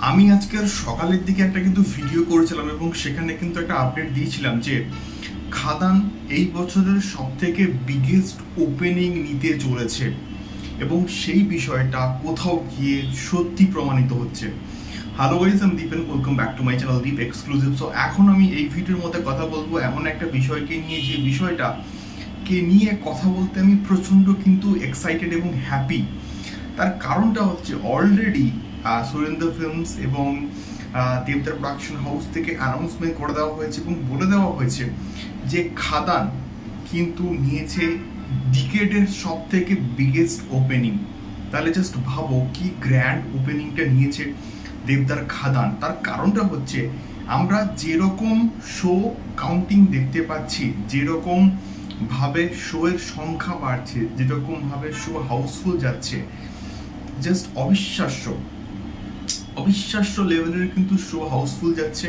আমি আজকের সকালের দিকে একটা কিন্তু ভিডিও করেছিলাম এবং সেখানে কিন্তু একটা আপডেট দিয়েছিলাম যে খাদান এই বছরের সব থেকে বিগেস্ট ওপেনিং নিতে চলেছে এবং সেই বিষয়টা কোথাও গিয়ে সত্যি প্রমাণিত হচ্ছে। হ্যালো গাইস, আমি Deep and welcome back to my channel Deep exclusive. So এখন আমি এই ভিডিওর মধ্যে কথা বলবো এমন একটা বিষয়কে নিয়ে, যে বিষয়টা কে নিয়ে কথা বলতে আমি প্রচণ্ড কিন্তু এক্সাইটেড এবং হ্যাপি। তার কারণটা হচ্ছে অলরেডি সুরেন্দ্র ফিল্মস এবং দেবদার প্রোডাকশন হাউস থেকে অ্যানাউন্সমেন্ট করে দেওয়া হয়েছে এবং বলে দেওয়া হয়েছে যে খাদান কিন্তু নিয়েছে ডিকেডের সব থেকে বিগেস্ট ওপেনিং। তাহলে জাস্ট ভাবো কি গ্র্যান্ড ওপেনিংটা নিয়েছে দেবদার খাদান। তার কারণটা হচ্ছে আমরা যেরকম শো কাউন্টিং দেখতে পাচ্ছি, যেরকম ভাবে শো এর সংখ্যা বাড়ছে, যেরকম ভাবে শো হাউসফুল যাচ্ছে, জাস্ট অবিশ্বাস্য অবিশ্বাস্য লেভেলের কিন্তু শো হাউসফুল যাচ্ছে।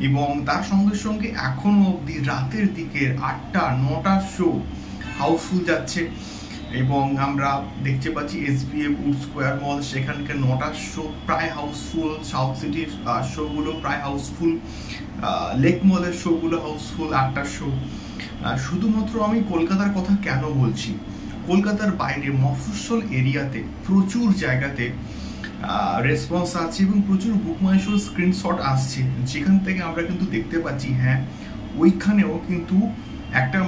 এবং তার সঙ্গে সঙ্গে এখনো অবধি রাতের দিকে 8টা-9টা শো হাউসফুল যাচ্ছে। এবং আমরা দেখতে পাচ্ছি SBF উড স্কোয়ার মল, সেখানকার 9টা শো প্রায় হাউসফুল, সাউথ সিটির শোগুলো প্রায় হাউসফুল, লেক মলের শোগুলো হাউসফুল 8টা শো। শুধুমাত্র আমি কলকাতার কথা কেন বলছি, কলকাতার বাইরে মফস্বল এরিয়াতে প্রচুর জায়গাতে রেসপন্স আছে এবং প্রচুর বুক মাই শো স্ক্রিনশট আসছে, যেখান থেকে আমরা কিন্তু দেখতে পাচ্ছি হ্যাঁ ওইখানেও কিন্তু একটা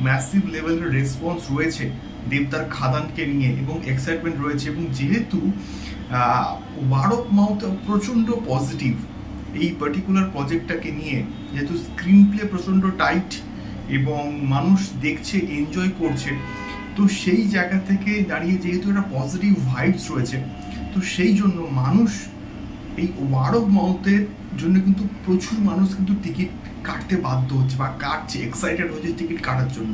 ম্যাসিভ লেভেলের রেসপন্স রয়েছে দেবদার খাদানকে নিয়ে এবং এক্সাইটমেন্ট রয়েছে। এবং যেহেতু ওয়ার্ড অফ মাউথ প্রচণ্ড পজিটিভ এই পার্টিকুলার প্রজেক্টটাকে নিয়ে, যেহেতু স্ক্রিন প্লে প্রচণ্ড টাইট এবং মানুষ দেখছে, এনজয় করছে, তো সেই জায়গা থেকে দাঁড়িয়ে যেহেতু একটা পজিটিভ ভাইবস রয়েছে, তো সেই জন্য মানুষ এই ওয়ার্ড অফ মাউথের জন্য কিন্তু প্রচুর মানুষ কিন্তু টিকিট কাটতে বাধ্য হচ্ছে বা কাটছে, এক্সাইটেড হচ্ছে টিকিট কাটার জন্য।